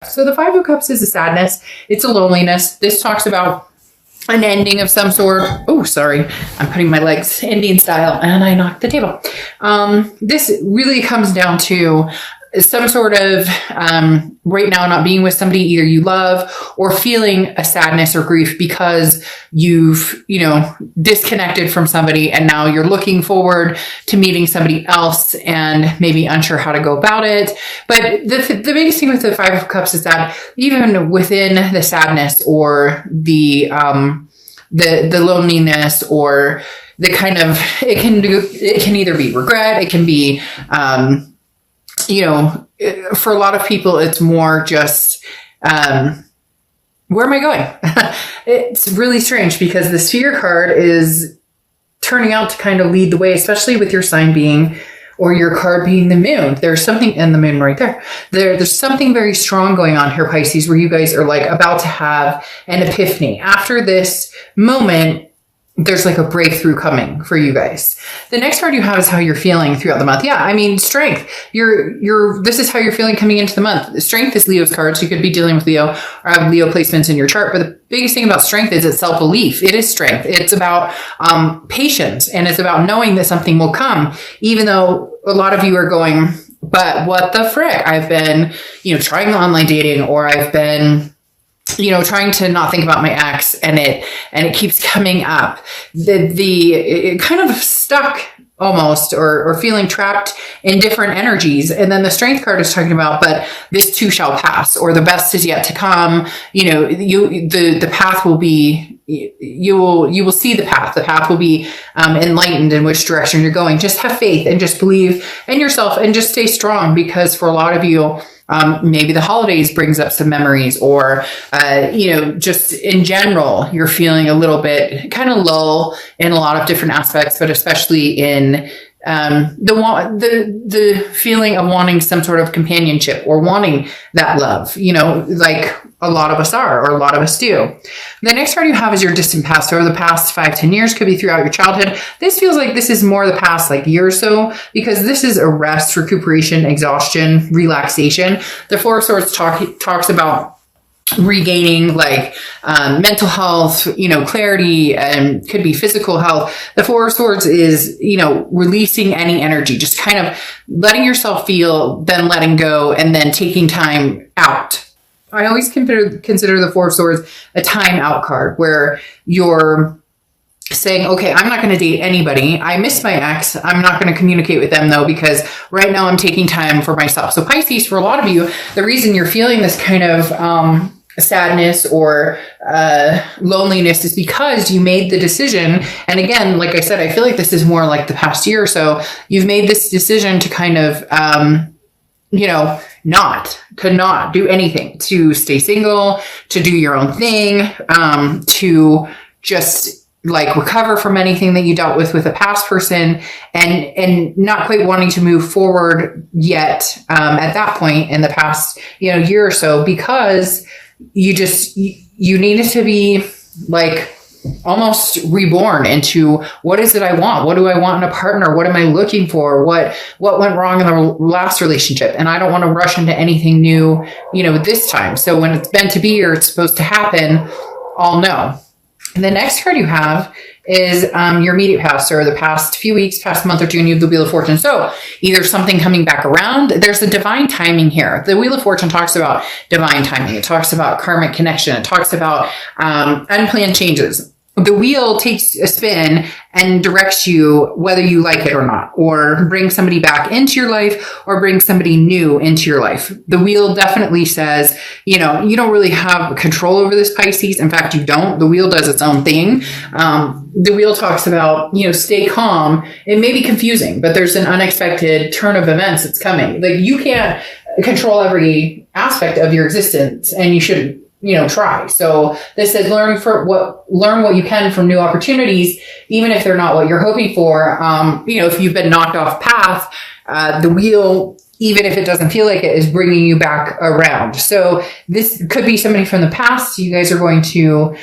So the Five of Cups is a sadness. It's a loneliness. This talks about an ending of some sort. Oh, sorry. I'm putting my legs Indian style and I knocked the table. This really comes down to some sort of right now not being with somebody either you love, or feeling a sadness or grief because you've, disconnected from somebody and now you're looking forward to meeting somebody else and maybe unsure how to go about it. But the biggest thing with the Five of Cups is that even within the sadness or the loneliness or the kind of, it can either be regret, it can be, for a lot of people, it's more just, where am I going? It's really strange because the Sphere card is turning out to kind of lead the way, especially with your sign being, or your card being the moon. There's something in the moon right there. There's something very strong going on here, Pisces, where you guys are like about to have an epiphany. After this moment, there's like a breakthrough coming for you guys. The next card you have is how you're feeling throughout the month. Yeah, I mean, strength. This is how you're feeling coming into the month. Strength is Leo's card, so you could be dealing with Leo or have Leo placements in your chart. But the biggest thing about strength is it's self-belief. It is strength. It's about patience, and it's about knowing that something will come, even though a lot of you are going, but what the frick? I've been, trying online dating, or I've been trying to not think about my ex, and it keeps coming up. It kind of stuck almost, or feeling trapped in different energies. And then the Strength card is talking about, but this too shall pass, or the best is yet to come. The path will be, you will see the path. The path will be enlightened in which direction you're going. Just have faith and just believe in yourself and just stay strong, because for a lot of you, maybe the holidays brings up some memories, or, just in general, you're feeling a little bit kind of lull in a lot of different aspects, but especially in the feeling of wanting some sort of companionship or wanting that love, like a lot of us are, or a lot of us do. The next card you have is your distant past, or the past 5-10 years, could be throughout your childhood. This feels like this is more the past year or so, because this is a rest, recuperation, exhaustion, relaxation. The Four of Swords talks about regaining mental health, clarity, and could be physical health. The Four of Swords is, releasing any energy, just kind of letting yourself feel, then letting go, and then taking time out. I always consider the Four of Swords a time out card, where you're saying, okay, I'm not going to date anybody. I miss my ex. I'm not going to communicate with them though, because right now I'm taking time for myself. So Pisces, for a lot of you, the reason you're feeling this kind of sadness or loneliness is because you made the decision. And again, like I said, I feel like this is more like the past year or so. You've made this decision to kind of, not do anything, to stay single, to do your own thing, to just recover from anything that you dealt with a past person, and not quite wanting to move forward yet, at that point in the past, year or so, because you needed to be almost reborn into, what is it I want? What do I want in a partner? What am I looking for? What went wrong in the last relationship? And I don't want to rush into anything new, this time. So when it's meant to be, or it's supposed to happen, I'll know. And the next card you have is your immediate past, or the past few weeks, past month or two, and you have the Wheel of Fortune. So either something coming back around, there's a divine timing here. The Wheel of Fortune talks about divine timing. It talks about karmic connection. It talks about unplanned changes. The wheel takes a spin and directs you whether you like it or not, or bring somebody back into your life, or bring somebody new into your life. The wheel definitely says, you don't really have control over this, Pisces. In fact, you don't. The wheel does its own thing. The wheel talks about, stay calm. It may be confusing, but there's an unexpected turn of events that's coming. You can't control every aspect of your existence, and you shouldn't. Try. So this says learn what you can from new opportunities, even if they're not what you're hoping for. If you've been knocked off path, the wheel even if it doesn't feel like it, is bringing you back around. So this could be somebody from the past. You guys are going to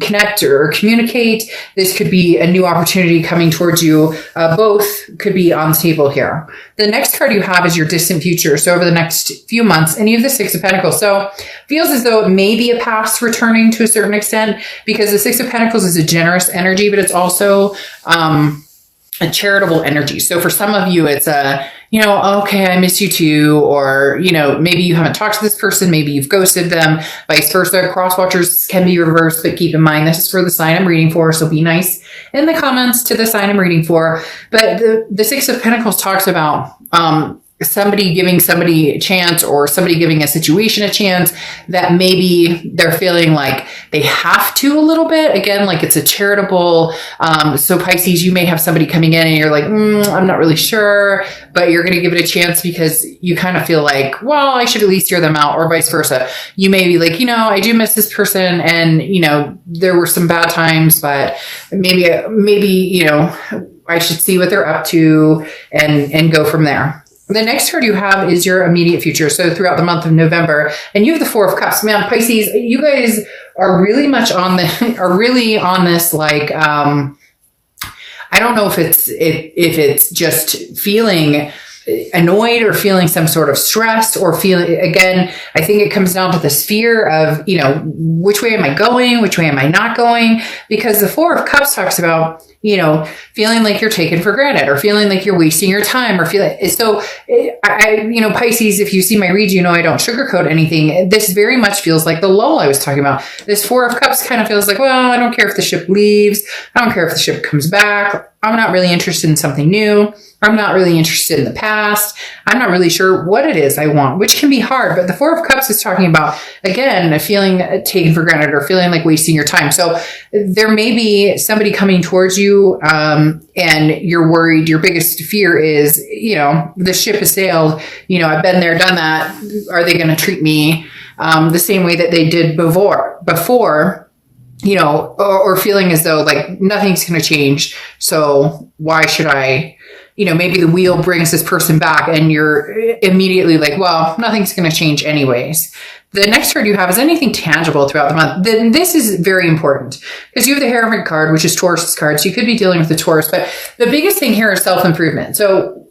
connect or communicate. This could be a new opportunity coming towards you. Both could be on the table here. The next card you have is your distant future. So over the next few months, and you have the Six of Pentacles. So feels as though it may be a past returning to a certain extent, because the Six of Pentacles is a generous energy, but it's also a charitable energy. So for some of you, it's a, okay, I miss you too. Or, maybe you haven't talked to this person. Maybe you've ghosted them, vice versa. Cross watchers can be reversed, but keep in mind, this is for the sign I'm reading for. So be nice in the comments to the sign I'm reading for. But the Six of Pentacles talks about, somebody giving somebody a chance, or somebody giving a situation a chance that maybe they're feeling like they have to a little bit. Again, like it's a charitable. So Pisces, you may have somebody coming in and you're like, I'm not really sure, but you're going to give it a chance because you kind of feel like, well, I should at least hear them out, or vice versa. You may be like, I do miss this person, and, there were some bad times, but maybe, I should see what they're up to and go from there. The next card you have is your immediate future. So throughout the month of November, and you have the Four of Cups. Man, Pisces, you guys are really much on this, like, I don't know if it's just feeling annoyed or feeling some sort of stress, or feeling, again, I think it comes down to this fear of, which way am I going? Which way am I not going? Because the Four of Cups talks about, feeling like you're taken for granted, or feeling like you're wasting your time, or feeling so. Pisces, if you see my read, I don't sugarcoat anything. This very much feels like the lull I was talking about. This Four of Cups kind of feels like, well, I don't care if the ship leaves. I don't care if the ship comes back. I'm not really interested in something new. I'm not really interested in the past. I'm not really sure what it is I want, which can be hard. But the Four of Cups is talking about, again, feeling taken for granted, or feeling like wasting your time. So there may be somebody coming towards you, and you're worried. Your biggest fear is, the ship has sailed. I've been there, done that. Are they going to treat me the same way that they did before? Or feeling as though like nothing's going to change. So why should I, maybe the wheel brings this person back and you're immediately like, well, nothing's going to change anyways. The next card you have is anything tangible throughout the month. Then this is very important because you have the Hierophant card, which is Taurus's card. So you could be dealing with the Taurus, but the biggest thing here is self-improvement. So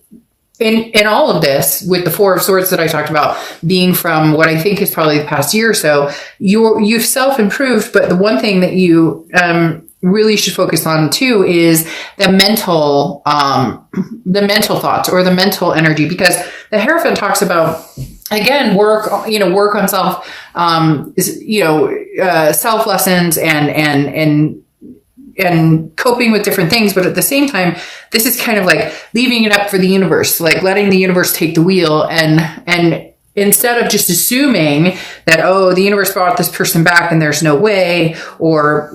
in all of this, with the Four of Swords that I talked about being from what I think is probably the past year or so, you've self-improved. But the one thing that you really should focus on too is the mental thoughts, or the mental energy, because the Hierophant talks about, again, work on self, self lessons and coping with different things. But at the same time, this is kind of like leaving it up for the universe, like letting the universe take the wheel, and instead of just assuming that, oh, the universe brought this person back and there's no way, or,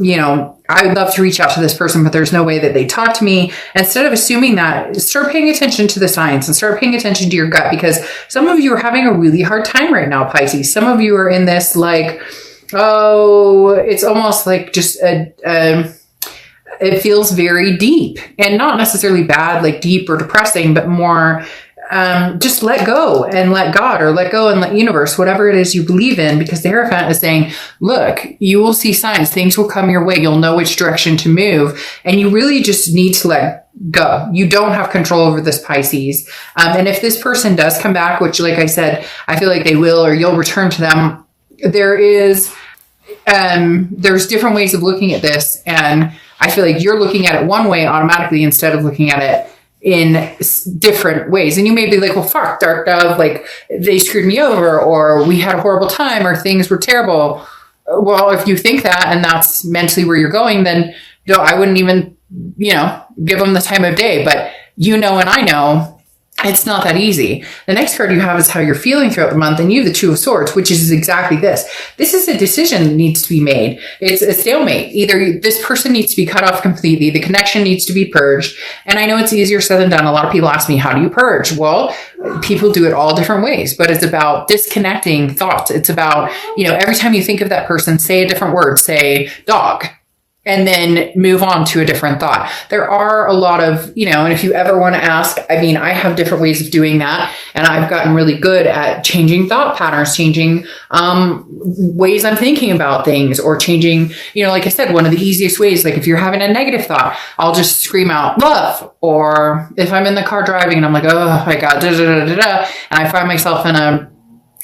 I would love to reach out to this person, but there's no way that they talk to me. Instead of assuming that, start paying attention to the signs and start paying attention to your gut, because some of you are having a really hard time right now, Pisces. Some of you are in this like, oh, it's almost like just it feels very deep, and not necessarily bad, like deep or depressing, but more just let go and let God, or let go and let universe, whatever it is you believe in, because the Hierophant is saying, look, you will see signs, things will come your way. You'll know which direction to move. And you really just need to let go. You don't have control over this, Pisces. And if this person does come back, which, like I said, I feel like they will, or you'll return to them, there's different ways of looking at this. And I feel like you're looking at it one way automatically instead of looking at it in different ways. And you may be like, well, fuck, Dark Dove, like they screwed me over, or we had a horrible time, or things were terrible. Well, if you think that and that's mentally where you're going, then I wouldn't even, give them the time of day. But and I know it's not that easy. The next card you have is how you're feeling throughout the month, and you have the Two of Swords, which is exactly this. This is a decision that needs to be made. It's a stalemate. Either this person needs to be cut off completely, the connection needs to be purged. And I know it's easier said than done. A lot of people ask me, how do you purge? Well, people do it all different ways, but it's about disconnecting thoughts. It's about, every time you think of that person, say a different word, say dog. and then move on to a different thought. There are a lot of, and if you ever want to ask, I mean, I have different ways of doing that. And I've gotten really good at changing thought patterns, changing ways I'm thinking about things, or changing, like I said, one of the easiest ways, like if you're having a negative thought, I'll just scream out love. Or if I'm in the car driving and I'm like, oh my God, da, da, da, da, da, and I find myself in a,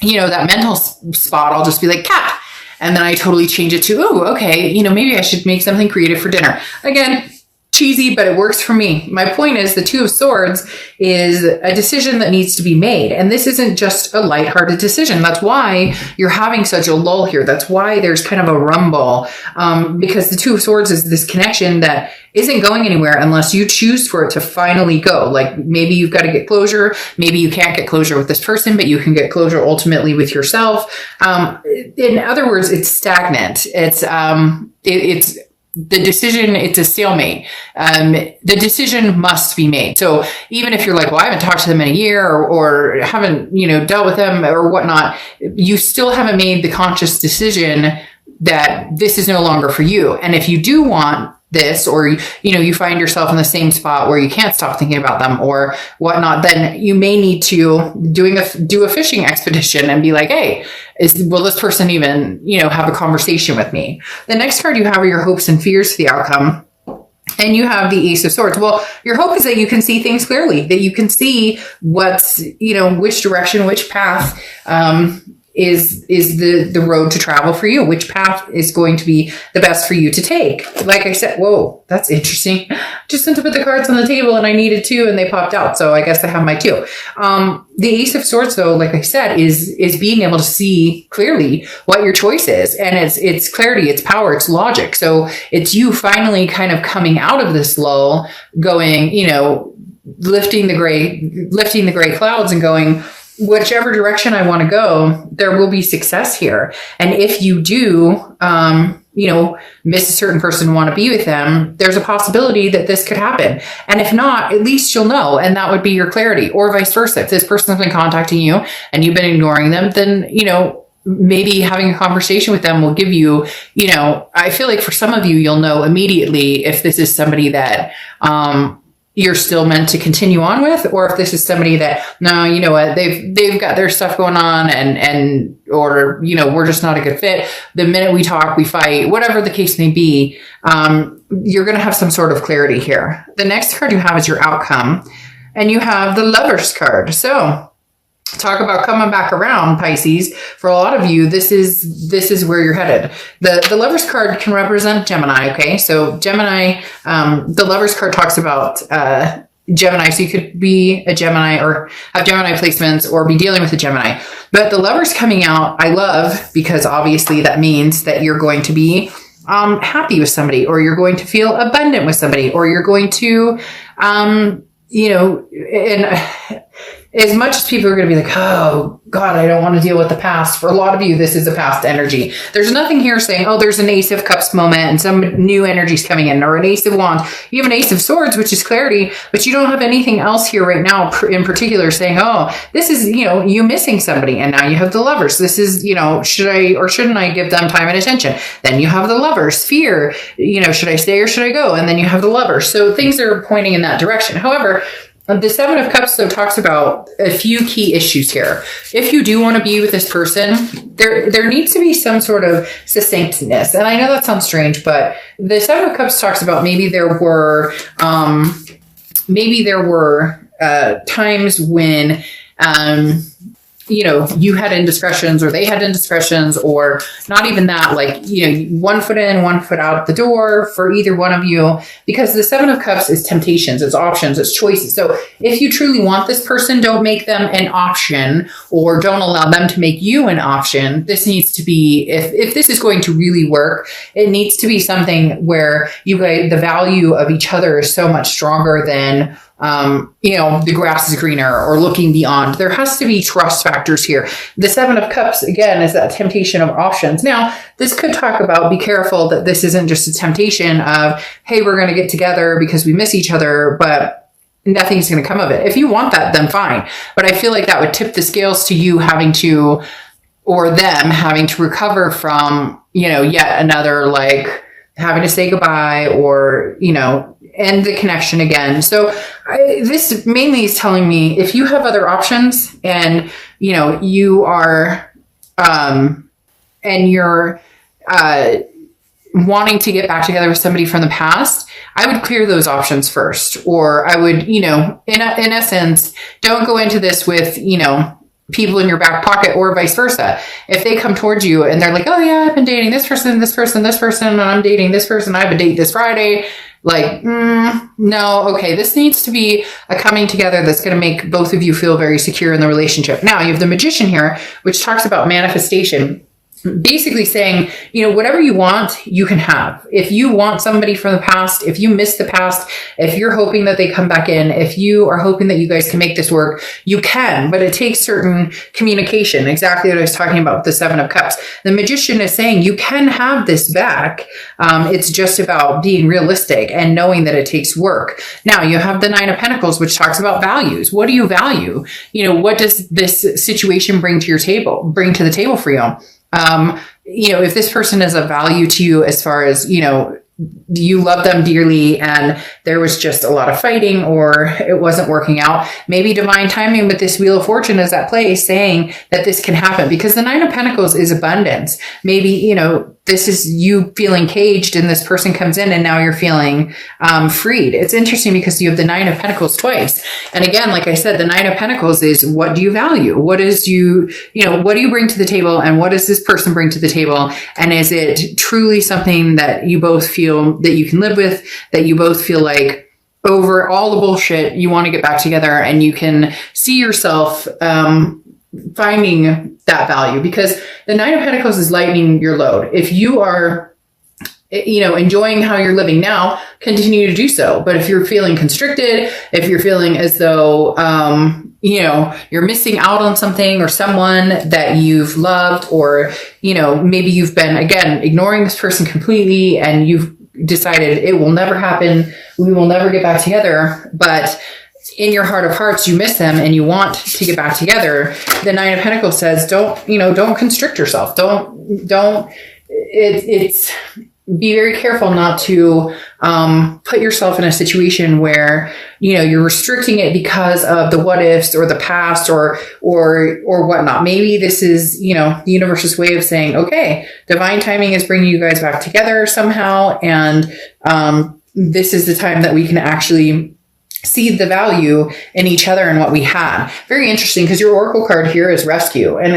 that mental spot, I'll just be like, cat. And then I totally change it to, oh, okay, maybe I should make something creative for dinner. Again, cheesy, but it works for me. My point is the Two of Swords is a decision that needs to be made. And this isn't just a lighthearted decision. That's why you're having such a lull here. That's why there's kind of a rumble, because the Two of Swords is this connection that isn't going anywhere unless you choose for it to finally go. Like maybe you've got to get closure. Maybe you can't get closure with this person, but you can get closure ultimately with yourself. In other words, it's stagnant. It's the decision, it's a stalemate. The decision must be made. So even if you're like, well, I haven't talked to them in a year or haven't, dealt with them or whatnot, you still haven't made the conscious decision that this is no longer for you. And if you do want this, or, you find yourself in the same spot where you can't stop thinking about them or whatnot, then you may need to do a fishing expedition and be like, hey, will this person even, have a conversation with me? The next card you have are your hopes and fears for the outcome. And you have the Ace of Swords. Well, your hope is that you can see things clearly, that you can see what's, which direction, which path, is the road to travel for you, which path is going to be the best for you to take. Like I said, whoa, that's interesting. Just went to put the cards on the table and I needed two and they popped out. So I guess I have my two. The Ace of Swords, though, like I said, is being able to see clearly what your choice is. And it's clarity, it's power, it's logic. So it's you finally kind of coming out of this lull, going, lifting the gray clouds and going, whichever direction I want to go, there will be success here. And if you do, miss a certain person, want to be with them, there's a possibility that this could happen. And if not, at least you'll know. And that would be your clarity, or vice versa. If this person's been contacting you and you've been ignoring them, then, maybe having a conversation with them will give you, I feel like for some of you, you'll know immediately if this is somebody that, you're still meant to continue on with, or if this is somebody that, no, you know what, they've got their stuff going on or, we're just not a good fit. The minute we talk, we fight, whatever the case may be, you're going to have some sort of clarity here. The next card you have is your outcome, and you have the Lovers card. So talk about coming back around, Pisces. For a lot of you, this is where you're headed. The Lovers card can represent Gemini. Okay. So Gemini, the Lovers card talks about, Gemini. So you could be a Gemini or have Gemini placements or be dealing with a Gemini, but the Lovers coming out, I love, because obviously that means that you're going to be, happy with somebody, or you're going to feel abundant with somebody, or you're going to, and as much as people are going to be like, oh God, I don't want to deal with the past. For a lot of you, this is a past energy. There's nothing here saying, oh, there's an Ace of Cups moment and some new energy's coming in, or an Ace of Wands. You have an Ace of Swords, which is clarity, but you don't have anything else here right now in particular saying, oh, this is, you missing somebody. And now you have the Lovers. This is, should I or shouldn't I give them time and attention? Then you have the Lovers. Fear, should I stay or should I go? And then you have the Lovers. So things are pointing in that direction. However, the Seven of Cups, though, talks about a few key issues here. If you do want to be with this person, there needs to be some sort of succinctness. And I know that sounds strange, but the Seven of Cups talks about maybe there were times when, you had indiscretions, or they had indiscretions, or not even that, like, one foot in, one foot out the door for either one of you, because the Seven of Cups is temptations, it's options, it's choices. So if you truly want this person, don't make them an option, or don't allow them to make you an option. This needs to be, if this is going to really work, it needs to be something where you guys, the value of each other is so much stronger than, the grass is greener, or looking beyond. There has to be trust factors here. The Seven of Cups, again, is that temptation of options. Now, this could talk about, be careful that this isn't just a temptation of, hey, we're going to get together because we miss each other, but nothing's going to come of it. If you want that, then fine. But I feel like that would tip the scales to you having to, or them having to recover from, yet another, like, having to say goodbye or, end the connection again. So this mainly is telling me if you have other options and, you are, and you're, wanting to get back together with somebody from the past, I would clear those options first. Or I would, in essence, don't go into this with, people in your back pocket or vice versa. If they come towards you and they're like, oh yeah, I've been dating this person, this person, this person, and I'm dating this person, I have a date this Friday. Like, no, okay, this needs to be a coming together that's going to make both of you feel very secure in the relationship. Now, you have the Magician here, which talks about manifestation. Basically saying, whatever you want, you can have. If you want somebody from the past, if you miss the past, if you're hoping that they come back in, if you are hoping that you guys can make this work, you can, but it takes certain communication. Exactly what I was talking about with the Seven of Cups. The Magician is saying you can have this back. It's just about being realistic and knowing that it takes work. Now you have the Nine of Pentacles, which talks about values. What do you value? What does this situation bring to the table for you? If this person is of value to you as far as, you love them dearly and there was just a lot of fighting or it wasn't working out, maybe divine timing with this Wheel of Fortune is at play saying that this can happen, because the Nine of Pentacles is abundance. Maybe, this is you feeling caged and this person comes in and now you're feeling freed. It's interesting because you have the Nine of Pentacles twice. And again, like I said, the Nine of Pentacles is what do you value? What do you bring to the table and what does this person bring to the table? And is it truly something that you both feel that you can live with, that you both feel like over all the bullshit, you want to get back together and you can see yourself finding that value? Because the Nine of Pentacles is lightening your load. If you are, enjoying how you're living now, continue to do so. But if you're feeling constricted, if you're feeling as though, you're missing out on something or someone that you've loved, or, maybe you've been, again, ignoring this person completely and you've decided it will never happen. We will never get back together. But in your heart of hearts, you miss them and you want to get back together. The Nine of Pentacles says, don't constrict yourself. Be very careful not to put yourself in a situation where, you're restricting it because of the what ifs or the past or whatnot. Maybe this is, the universe's way of saying, okay, divine timing is bringing you guys back together somehow. And this is the time that we can actually see the value in each other and what we had. Very interesting, because your Oracle card here is rescue, and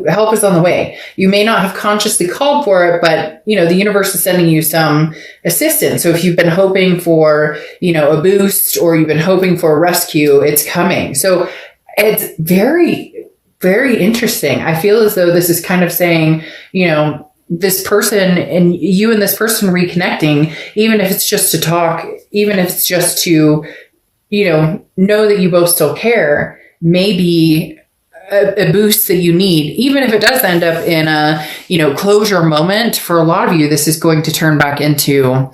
help is on the way. You may not have consciously called for it, but the universe is sending you some assistance. So if you've been hoping for, a boost, or you've been hoping for a rescue, it's coming. So it's very, very interesting. I feel as though this is kind of saying, this person and you and this person reconnecting, even if it's just to talk, even if it's just to, know that you both still care, maybe a boost that you need. Even if it does end up in a, closure moment, for a lot of you, this is going to turn back into